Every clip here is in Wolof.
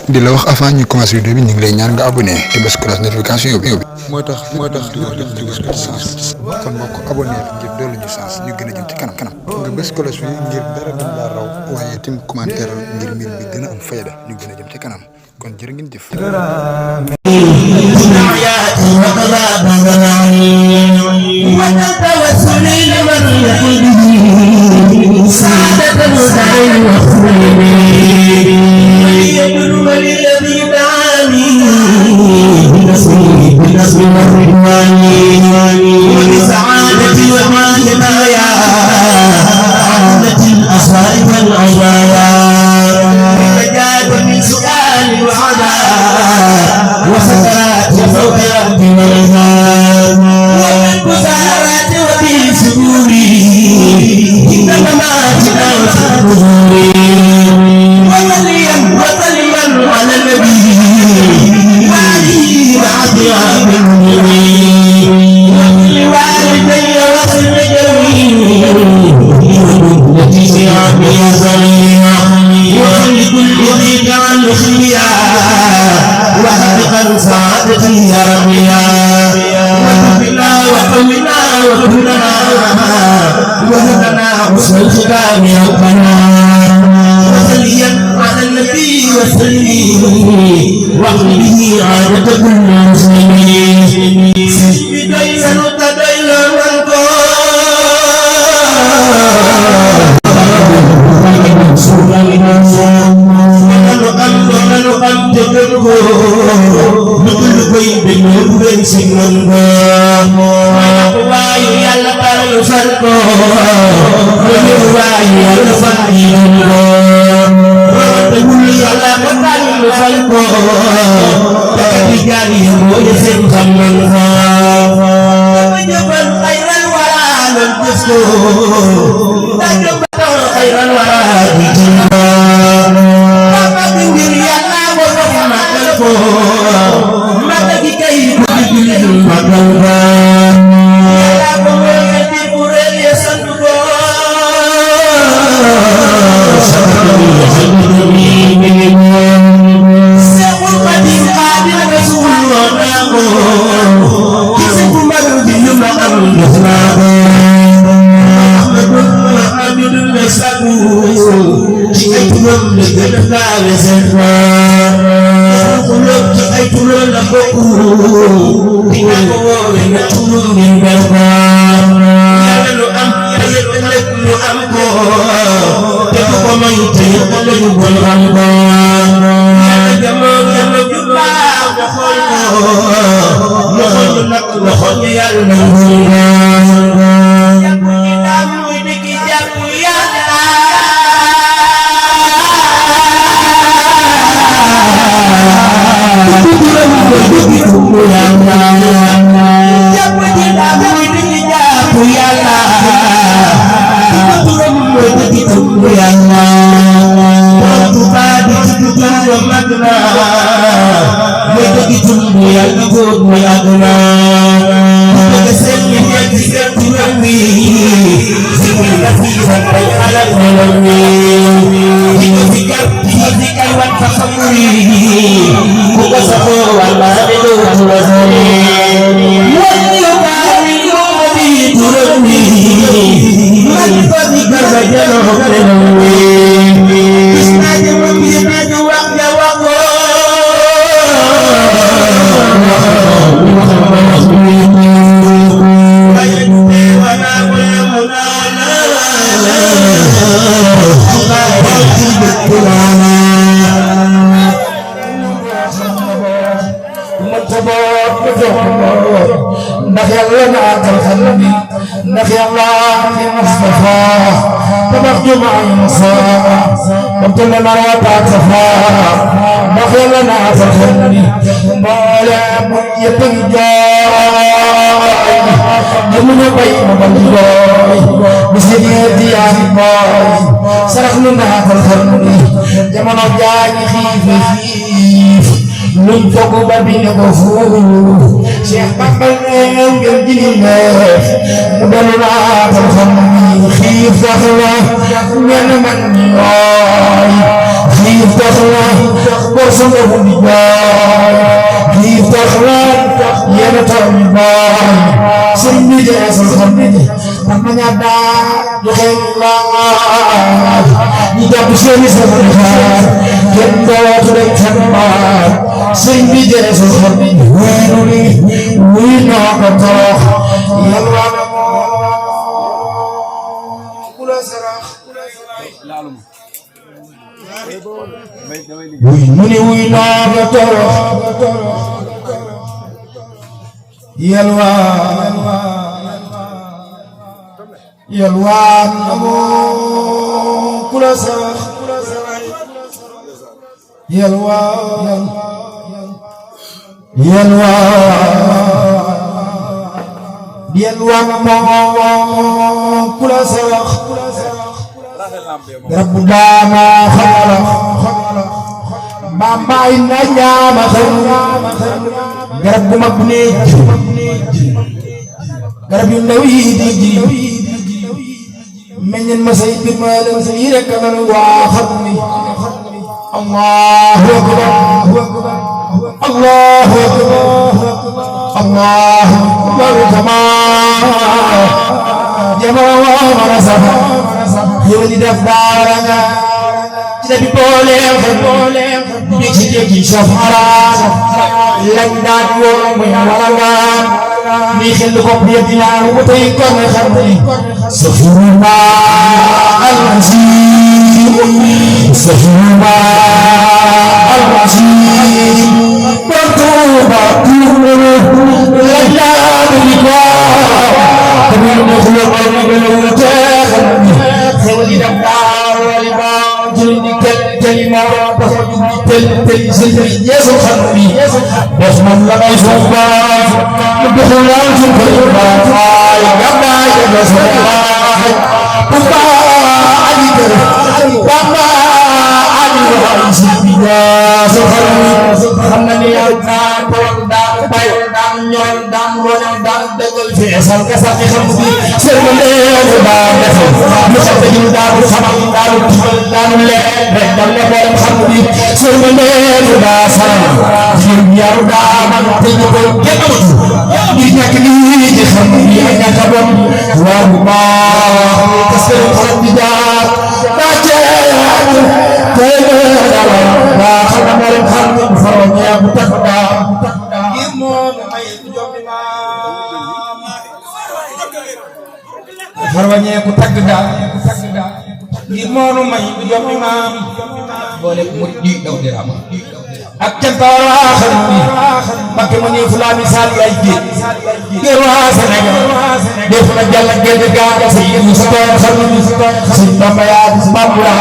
di la wax avant ñu commencé vidéo bi ñu ngi lay ñaan nga abonné te bés cloche notification bi moo tax di bés ko sens kon boo ko abonné ngir doolu ñu sens ñu gën a jëm ci kanam nga bés cloche bi ngir dara duñ la raw waaye tim commentaire ngir mbir bi gën a am fayda ñu gën a jëm ci kanam kon jërë ngeen jëf Luñ fogu ba bi ne ko fuuf Cheikh Bamba ngeen jini neex mu delu naa tam xam ni xiif tax la ñenn man ñooy xiif tax la bor sa ndox di jooy xiif tax la yenn taw ñu booy sëriñ bi dee sa xam ni man ma ñaar daa joxe laaj ñu jàpp seeni sama xaar kenn dootu day tambaat sëriñ bi dee sa xam ni weenu ni wuy noo ko torox yàlla na moo ku la sarax wuy mu ni wuy noo ko torox yalwaan na moo ku la sarax yalwaan na moo ku la sarax rabbu daama xamala mbaay na ñaama xam garab gu mag bu ne garab yu ndaw yi di ji meññeen ma say bir ma dem yi rek lan waa xam ni allahu akbar allahu akbar kama jamaa wala safa yow di def daara nga ci da bi boole bi ci jéggi safara lañ daan woo muy wala nga ni xel ko bi dinaa ko tay kon xam ni safuruma al-azim safuruma al-azim bartuba kumru la ni ko tabi no xolo ko ngelu te xam ni xel di def daara li ba jëli kelima ba ko tel sëriñ Yeesu xam ni def moom la may soba mu doxal ci ko ba ay gamba ya do so ba ali kër bamba ali wa sibiya so xam na ni yow daan bay daan ñool daan wala daan dëggal fi esal ka sax xam ni sëriñ Yeesu ba def mu xata ñu daan xamal daan leen rek dal ne borom xam ni sëriñ Yeesu ba salam ci yaru daa man te ñu ko kenn amatu di ñàkk ni di xam ni ay ñàkk a bon waa bu baax te sëriñ xam di jaar daa jeex te dara waa xam na borom xam ni bu faro ñee bu tax daa ngir moom ay jommi maam faro ñee ku tagg daa ngir moonu may bu jommi maam boole murid di daw di rama ak cantaara xam ni Mbakke ma ne fula misaal yaay géej ngir waa Sénégal def na jàll géej gaa sa yi ñu sa xam ni Sëñ Bamba yaa di Bambula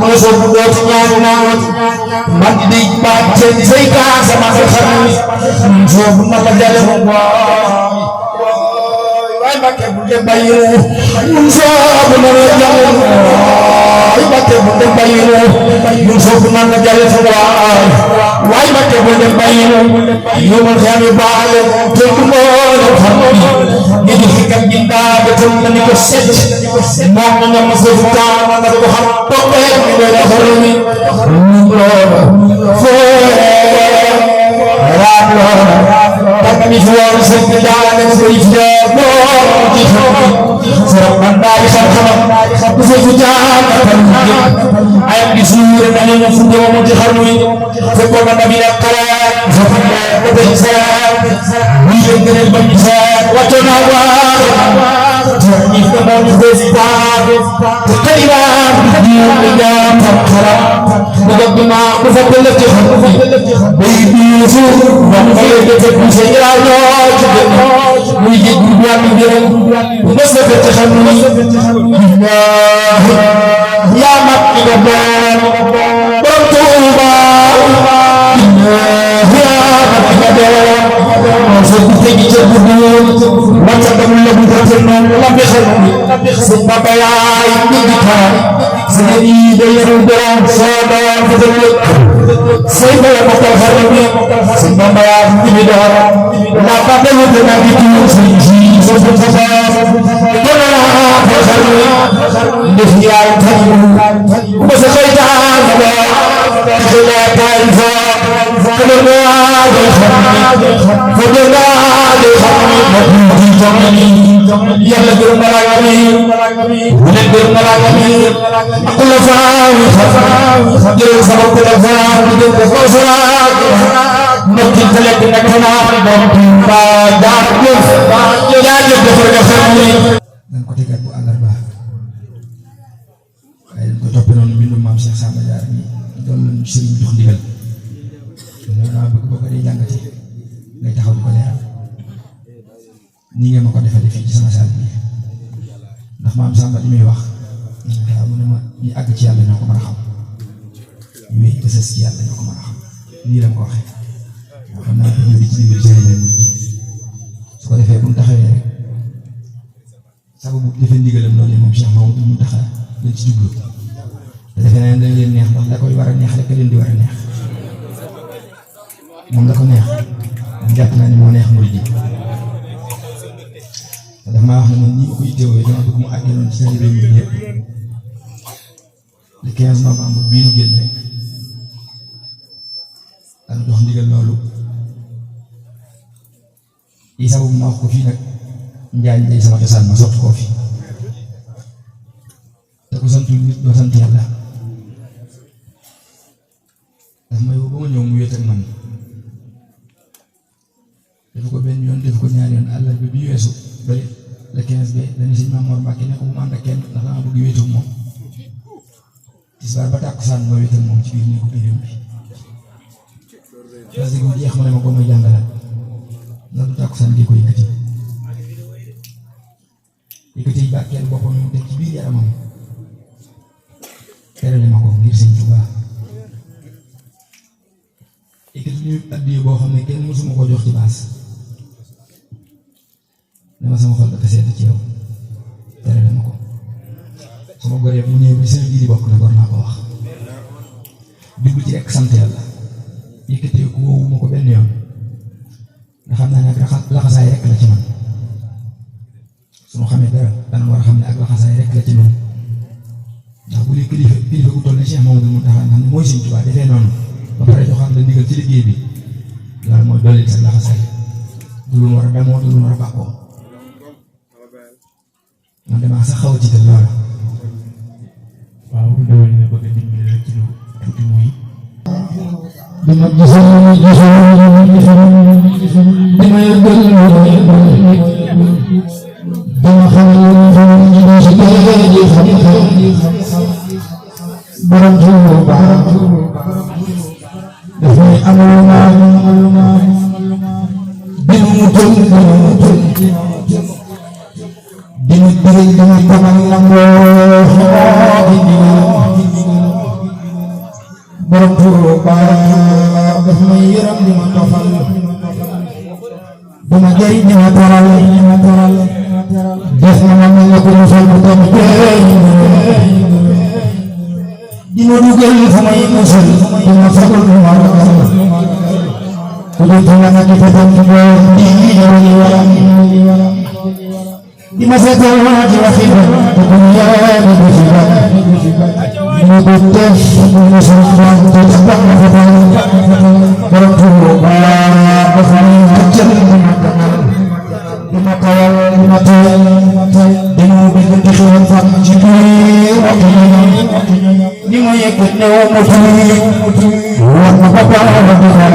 mu ne soo bu doo ci ñaari naan man di baat seen say kaa sama xam ni soo bu na la jale mu waay Mbakke bu dem bàyyi soo bu na la jale Mbakke bu dem bàyyi ñun foofu naan la jàlle fa waay Mbakke bu dem bàyyi ñu mën xeex yu baax te du mën a xam ni di xikam gindaa ba tam na ni ko set moom na ma sa fu taan na ko xam toppee mi doon xol mi raat loola tànk mi fi woon sëñ bi daane ko yi fi moo ci xam sëñ man daal di xam-xamam bu fa fu jaan ayam di suure na ñu fu jëmo ci xarnu yi fekkoon na nabi ak xalaat fa fa ko tay saat ñu leen gënal ba ñu saat wacco na waar ñi ko mo ñu ko ci taat te kayra ñu ñu ñaan fa xalaat bu dog ma bu fa ko lëkk xam bay bi su mo ko lëkk ci sa yaayo ci muy ji bu wàllu jërëm bu ma sa ci xam ni yaa mat ni nga doon borom Tuuba yaa mat ni nga doon sa guddi gi ca guddi wàcca damul la bu rafet noonu la bi xam ni sëñ Bamba yaay ngi di taa sa yi day yaru borom soo doon fa say ba ma ko xarami say ba ma ya bi do la ba de de na bi tu si so ko na ko xarami def ya tan ko sa xey ta ba ko la tan fa ko na de xarami ko de na de xarami di tamani yalla gërëm na la ngami wala gërëm na la ngami ko la fa jërëm sama ko la fa jërëm ko sala nokki tele ko nak na bom ba jaar jëf jaajëf defal nga xamni dañ ko tegal bu àllarba waaye dañ ko toppe noonu bindu maam Cheikh Samba Diarra ni doon lañu sëriñ jox ndigal loolu naa bëgg boo ko dee jàngati ngay taxaw di ko leeral nii ngeen ma ko defee fii ci sama saal bi ndax maam Samba li muy wax waaw mu ne ma ñi àgg ci yàlla ñoo ko mën a xam ñu wéy ba sës ci yàlla ñoo ko mën a xam nii la ma ko waxee waaw xam naa ko ñëw di ci dimbali sëriñ leen mujj su ko defee bu mu taxawee rek sababu defee ndigalam loolu moom Cheikh Mamadou mu taxa lañ ci jublu te defe naa ne dañ leen neex ndax la koy war a neex rek leen di war a neex moom la ko neex man jàpp naa ne moo neex murid yi te daf maa wax ne man nii ma koy teewee dama bëgg mu àggee noonu ci seen réew mi yëpp le 15 novembre bii ñu génn rek dana jox ndigal loolu yi sababu ma wax ko fii nag Njaañ day sama cosaan ma sotti koo fi te ku santul nit doo sant yàlla daf may woo ba ma ñëw mu wéet ak man def ko benn yoon def ko ñaari yoon àllarba bi weesu ba le 15 bi dañu sëñ Mamour Mbacke ne ko bu mu ànd ak kenn ndax dama bëgg wéetu moom tisbaar ba tàkkusaan ma wéet ak moom ci biir néegu biiram bi parce que bu jeex ma ne ma ko may jàngalaat ndax du tàkkusaan gi ko yëkkati yëkkati barkeel boppam mu teg ci biir yaramam terale ma ko ngir sëñ Tuubaa yëkkati ñu addiya boo xam ne kenn mësuma ko jox ci baas dama sama xol dafa sedd ci yow terale ma ko su ma goree mu ñëw bi seen biir bokk na gor naa ko wax dugg ci rek sant yàlla yëkkatee ko woowu ma ko benn yoon nga xam naa ne ak laxasaay rek la ci man su ma xamee dara dana war a xam ne ak laxasaay rek la ci noonu ndax bu dee kilifa gu toll ne Cheikh Mamadou Mountakha nga xam ne mooy Sëñ Tuubaa defee noonu ba pare joxaat la ndigal ci liggéey bi loolu mooy dolli sa laxasaay du lu war a demoo du lu war a bàkkoo man damaa sax xaw a jiital loolu waaw loolu nga bëgg a dimbali rek ci lu tuuti muy dama gisoon dama yëgal dama xamal ñu si xam borom Tuuba dafay amal maam bi mu tënk dina digal dina tamal nangoo borom Tuuba daf may yërëm di ma tofal dama jëriñ di ma teral def na ma mel ne ko mu sol bu tam dina dugal fu may musal dina fagul lu ma ragal ku dul dina ma di fetal ci boor di waram di ma seetal di waxi ba te ku ñu yaa di ko fi ba dina ko def mu sol ba te tabax na fa ba borom Tuuba dafa may jël di ma ganal di ma tawal di ma teel dina ma bëgg di xewal fan ci biir waxtu ni ma yëg ne woo ma fi wax ma papa ma di xaar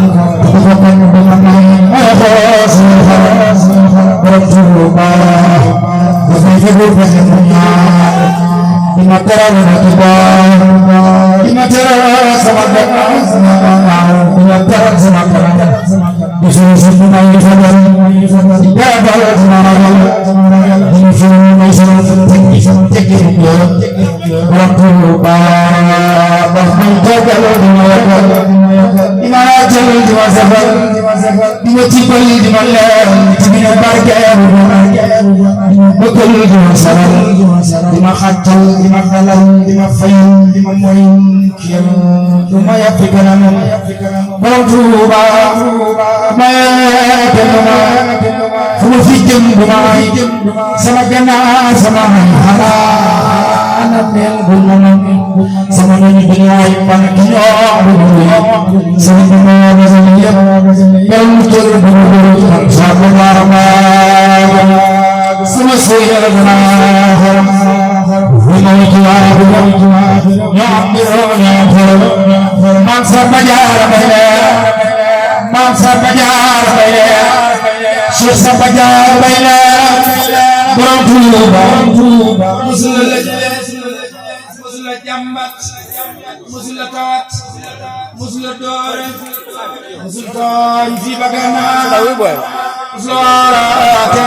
di ko kan ba ma may ay xoos borom Tuuba dafay fegul fexe mu ñaar di ma teral ma Tuuba di ma teral sama bopp sama gannaaw di ma teral sama kanam di suñu si ñu may fagal di jaabal sama ragal di ñu fi may sama tekki borom Tuuba daf may tegal di ma yëgal di ma yaatal di ma safal di ma tibbal di ma leer ci biir barkeelu di ma bëggal di ma saral di ma xàttal di ma dalal di ma fayal di ma moy kiyam du ma yàpp kanam borom Tuuba mayate ma fu ma fi jëm du ma ay sama gannaaw sama xalaana mel bu ma sama nañu duñaay pan ki ñoo sama duñaay sama yëpp borom tër bu ma sama barama sama seyal gana xaram fu ma tuwaabu ñoo am ñoo man sama jaar bay man sama jaar bay Cheikh sama jaar bay borom Tuuba musula jàmbat musula tawat musula doore musul tooñ fi bagana musula waraate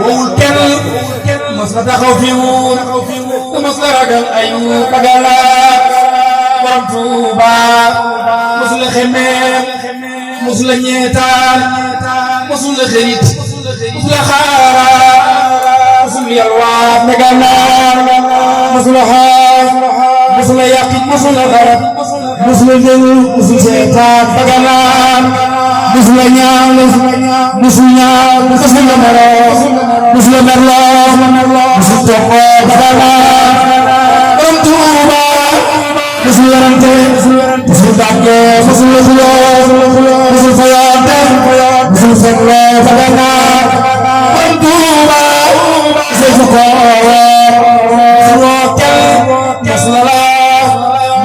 wowul kenn musula taxaw fi wuur te musula ragal ay bagala borom Tuuba musula xemeem musula ñeetaan musula xërit musula xaara musula yalwaat bagana musula xaar musula yàqit musula xarab musula jël musul seetaan baganaan musula ñaan musul ñaan musula meroo musula merloo musul toppoo baganaan borom Tuuba musul yarante musul dàggee musul xuloo musul fayoonte musul fegloo baganaan borom Tuuba musul fukkoo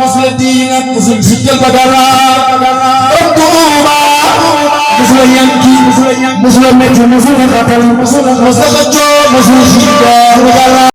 musula diingat musul sijjal bagala borom Tuuba musula yanki musula metti musula xatal musula xëccoo musul sijjal bagala